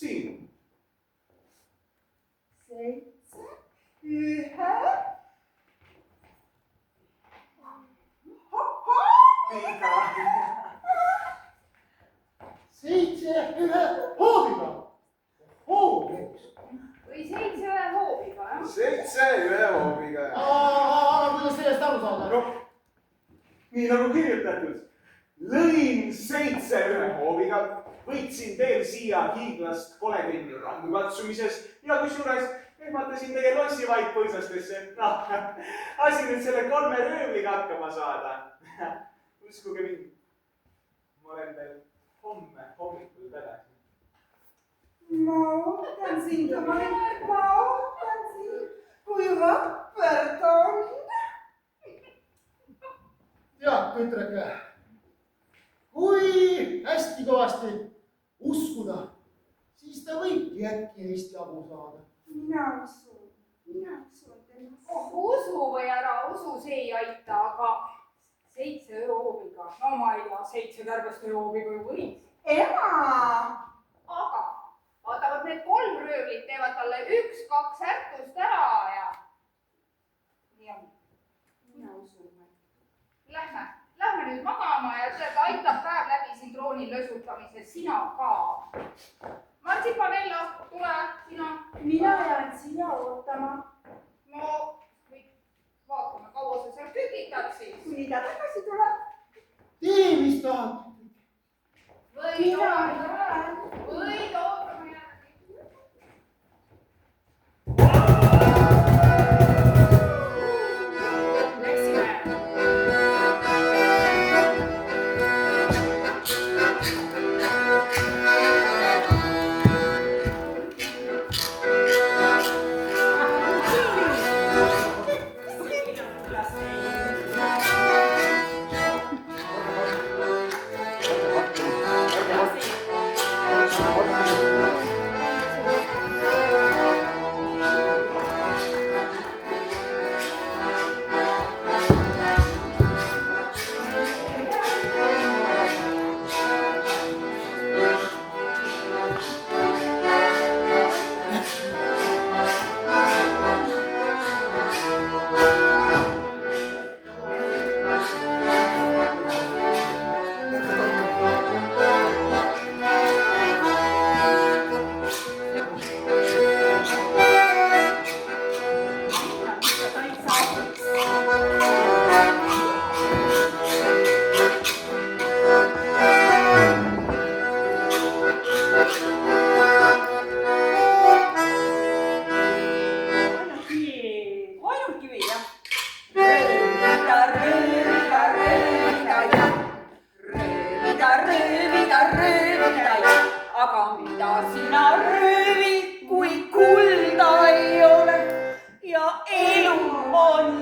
siin. 7, 1. viga. 7 ühe hooviga. hooviks. või 7 ühe hooviga, jah. 7 ühe hooviga. aga kuidas sellest aru saada? noh, nii nagu kirjutatud. lõin 7 ühe hooviga, võitsin teel siia hiiglast koletenni randu katsumises ja kusjuures ehmatasin teie lossivait põõsastesse. noh, asi nüüd selle 3 röövliga hakkama saada. uskuge mind, ma olen veel homme hommikul tagasi. ma ootan sind, ma ootan sind, kui vapper ta on. tead, tütreke, kui hästi kõvasti uskuda, siis ta võibki äkki neist jagu saada. mina usun temasse. usu või ära usu, see ei aita, aga 7 ööhooviga, no ma ei tea, 7 kärbeste ööhooviga ju võis. ema. aga vaatavad, need 3 röövlit teevad talle 1-2 ärtust ära ja nii on. mina usun. Lähme nüüd magama ja tead, aitab päev läbi siin troonil lösutamises, sina ka. Martsipanella, tule, sina. mina jään siia ootama. no vaatame, kaua sa seal kükitad siis. kuni ta tagasi tuleb. tee, mis tahad. võid ootama järgi. Läksime.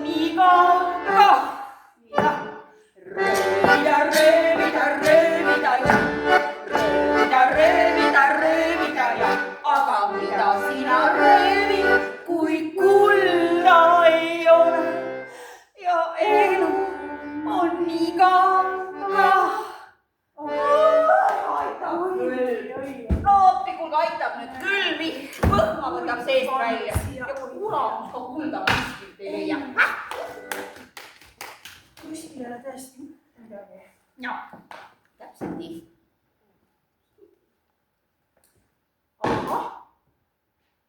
nii kaua kah. jah, röövida, röövida, röövida ja röövida, röövida, röövida ja, aga mida sina röövid, kui kulda ei ole ja elu on nii kaua. aitab küll, loopi kuulge aitab nüüd küll, võhma võtab seest välja ja kuramus ka kulda kuskilt ei leia. kuskil ei ole tõesti midagi. noh, täpselt nii. ahah,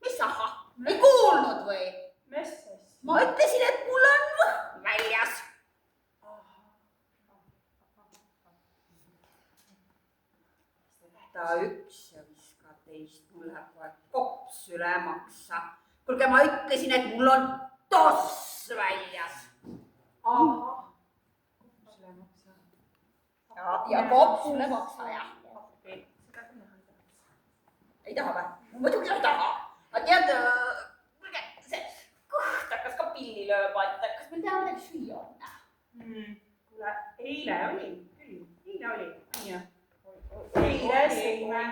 mis ahah, ei kuulnud või? mis siis? ma ütlesin, et mul on võhm väljas. ta üks ja viska teist, mul läheb kohe kops üle maksa. kuulge, ma ütlesin, et mul on toss väljas. ahah, kops üle maksa. ja kops üle maksa, jah. ei taha või? muidugi ei taha. aga tead, kuulge, see kõht hakkas ka pilli lööma, et kas meil teha midagi süüa on? kuule, eile oli küll, eile oli, onju. eile sõime.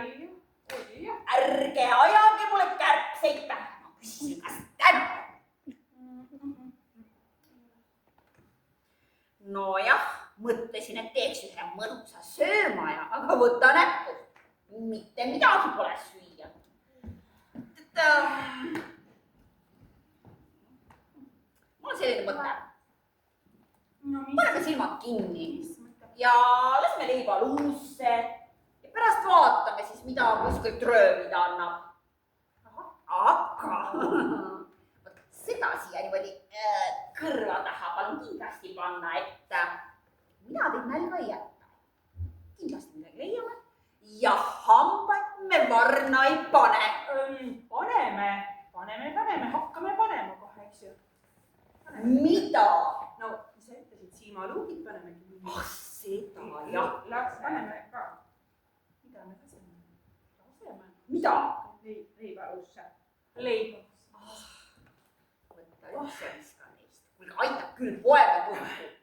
ärge ajage mulle kärbseid pähe, ma küsin, kas täna. nojah, mõtlesin, et teeks ühe mõnusa söömaja, aga võta näppu, mitte midagi pole süüa. mul on selline mõte. paneme silmad kinni ja laseme leiba luusse ja pärast vaatame siis, mida kuskilt röövida annab. aga seda siia niimoodi kõrva taha palun kindlasti panna, et mina teid nälga ei jäta. kindlasti midagi leiame ja hambaid me varna ei pane. paneme, hakkame panema kohe, eks ju. mida? no sa ütlesid, siimaluugid paneme kinni. ah, seda jah. paneme ka. mida me laseme? mida? leibaluusse. leiba. võtta üks ja viska neist. kuulge, aitab küll poega põhju.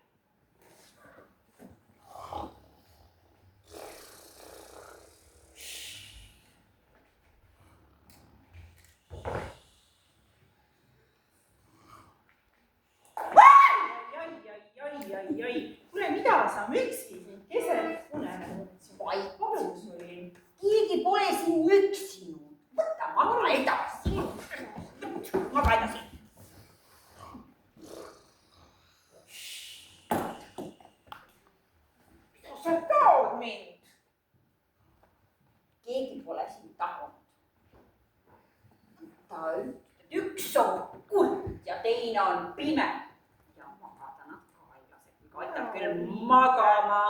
kuule, mida sa müksi siin keset unele võtsid? valus oli. keegi pole siin müksinud. võta maga edasi. maga edasi. sa taod mind. keegi pole siin tahunud. ta ütleb, et üks on kuld ja teine on pime. aitab küll magama.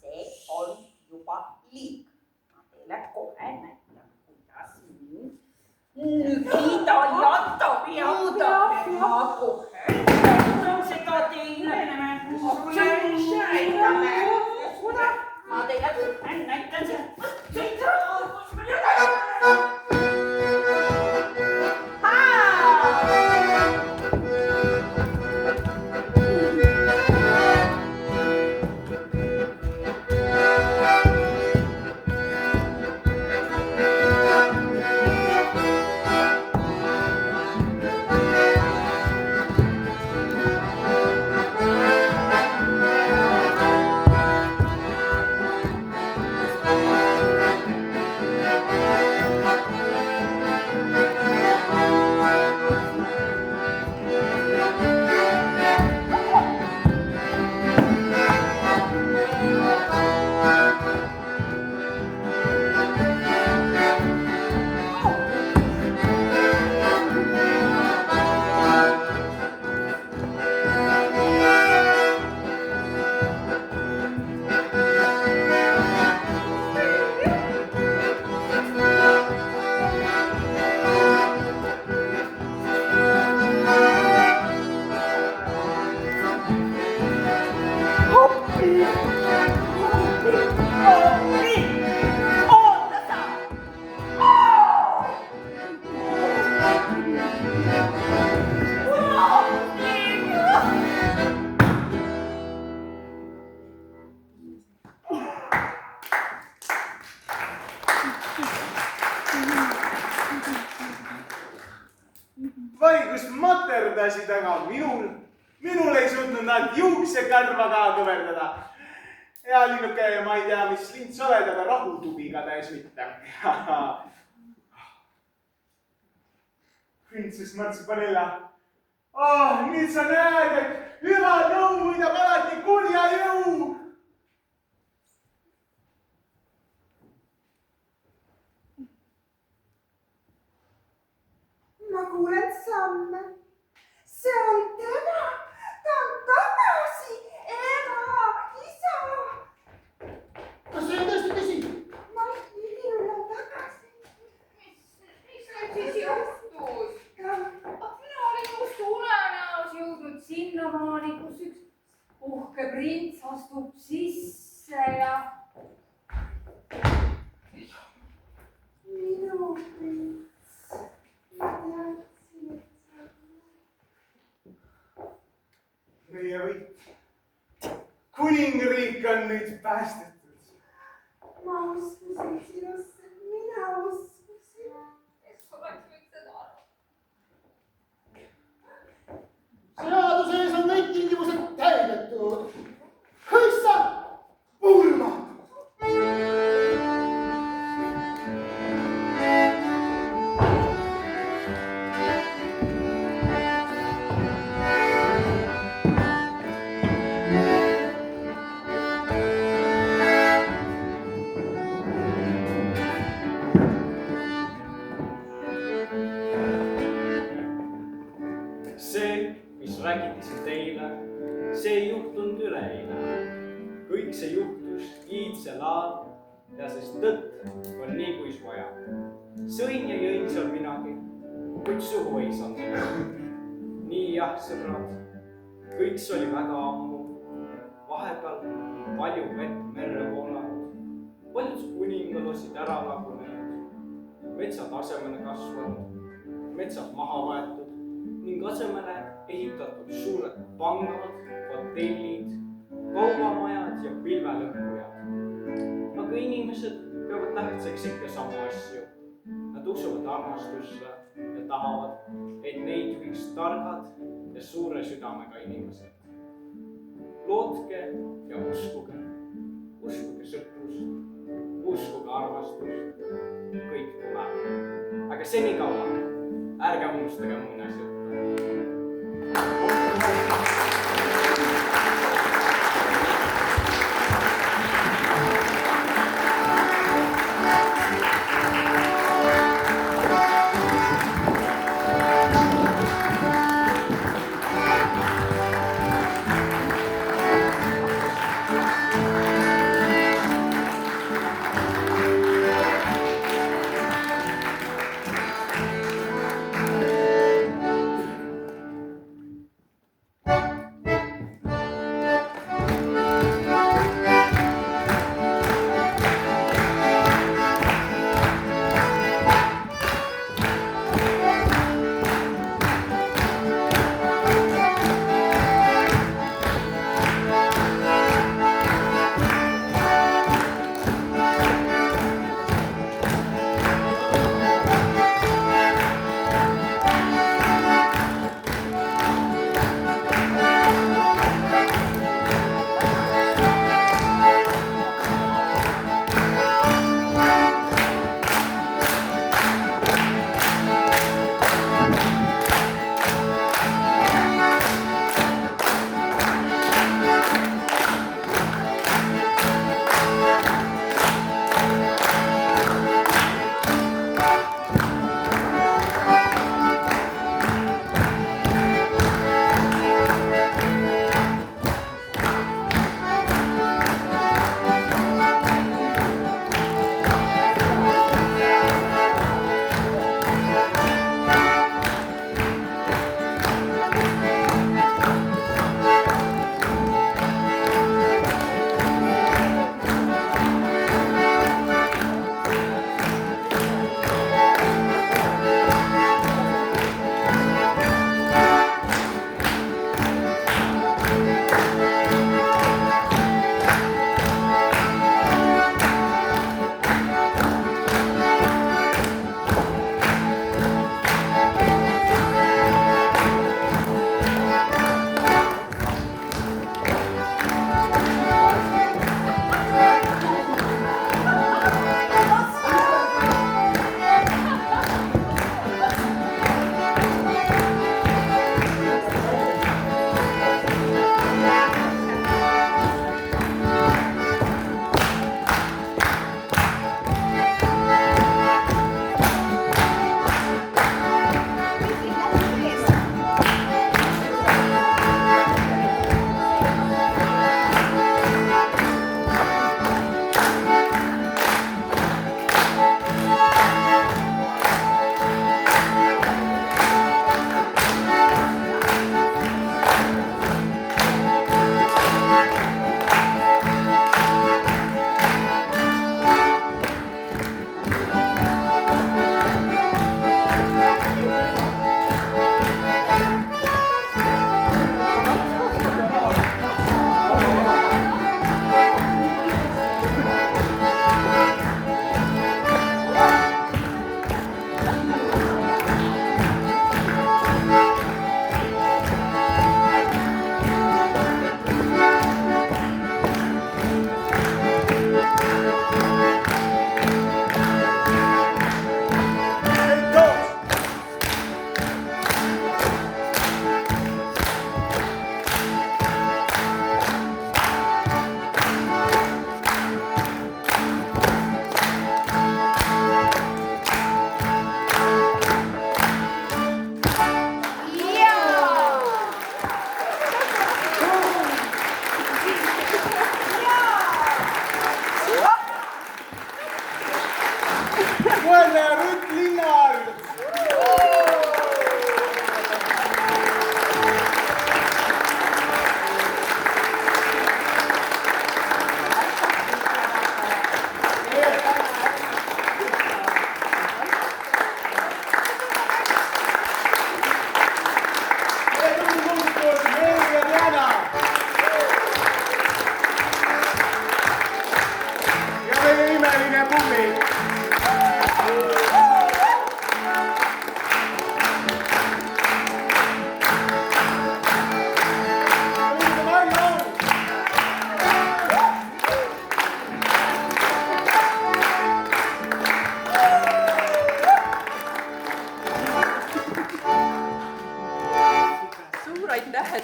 see on juba liig. ma teile kohe näitan, kuidas nügida jatab ja muudab. ma kohe näitan seda teile. ma teile näitan seda. vaigus materdasid, aga minul ei suutnud nad juuksekarva ka kõverdada. Ja linnuke, ma ei tea, mis lint sa oled, aga rahutubiga täis mitte. Printsess Martsipanella. Nüüd sa näed, et hüva nõu võidab alati kurja jõu. Ma kuulen samme. See on tema. Ta on tagasi. Ema, isa. Kas see on tõesti tõsi? Minul on tagasi. Mis nüüd siis juhtus? Mina olin just unenäos jõudnud sinnamaani, kus üks uhke prints astub sisse ja... Minu prints. Ma teadsin, et Meie võit. Kuningriik on nüüd päästetud. ma uskusin sinusse. Mina uskusin. Kes oleks võinud seda arvata? Seaduse ees on kõik tingimused täidetud. Hõissa! Pulma! See, mis räägiti siin teile, see ei juhtunud üleeile. Kõik see juhtus iidsel ajal ja sest tõtt on nii, kuis vaja. Sõin ja jõin seal minagi, kuid suhu ei saanud. Nii jah, sõbrad, kõik see oli väga ammu. Vahepeal palju vett merre voolanud, paljud kuningad olid ära lagunenud, metsad asemele kasvanud, metsad maha võetud ning asemele ehitatud suured pangad, hotellid, kaubamajad ja pilvelõhkujad. Aga inimesed peavad tähtsaks ikka samu asju. Nad usuvad armastusse ja tahavad, et neid juhiks targad ja suure südamega inimesed. Lootke ja uskuge. Uskuge sõprust, uskuge armastust. Kõik tuleb. Aga senikaua ärge unustage muinasjuttu.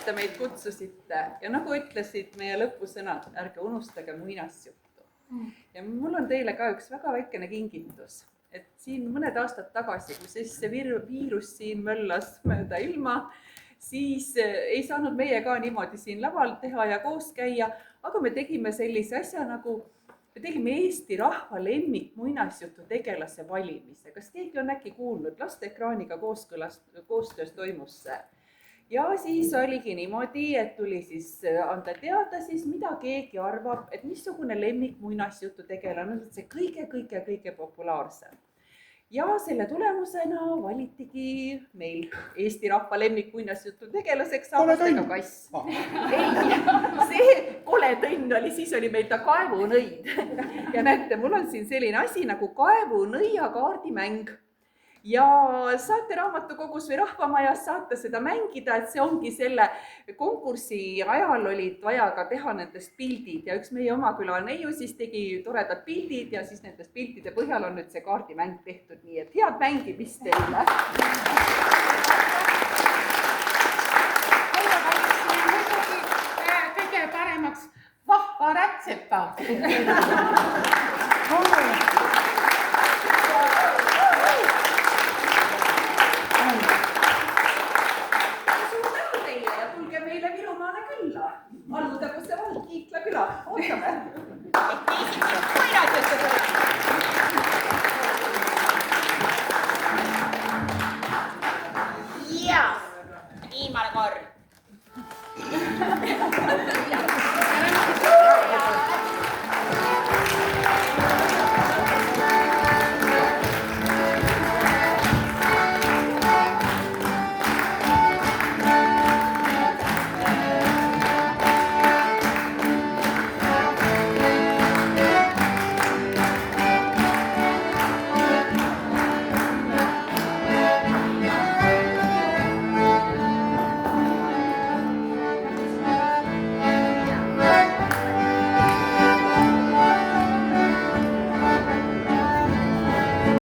te meid kutsusite ja nagu ütlesid meie lõpusõnad, ärge unustage muinasjuttu. Ja mul on teile ka üks väga väikene kingitus, et siin mõned aastad tagasi, kui see viirus siin möllas mööda ilma, siis ei saanud meie ka niimoodi siin laval teha ja koos käia, aga me tegime sellise asja nagu me tegime Eesti rahva lemmik muinasjutu tegelase valimise. Kas keegi on äkki kuulnud? Lasteekraaniga koostöös toimus see. Ja siis oligi niimoodi, et tuli siis anda teada siis, mida keegi arvab, et missugune lemmik muinasjutu tegelane on see kõige populaarsem. Ja selle tulemusena valitigi meil Eesti rahva lemmik muinasjutu tegelaseks saamustega kass. Ei, see kole tõnn oli, siis oli meil ta kaevunõid. Ja näete, mul on siin selline asi nagu kaevunõia kaardimäng. Ja saate raamatukogus või rahvamajas saate seda mängida, et see ongi selle konkursi ajal olid vaja ka teha nendest pildid ja üks meie oma küla neiu siis tegi toredad pildid ja siis nendest piltide põhjal on nüüd see kaardimäng tehtud, nii et head mängimist teile. Kõige paremaks vahva rätsepa.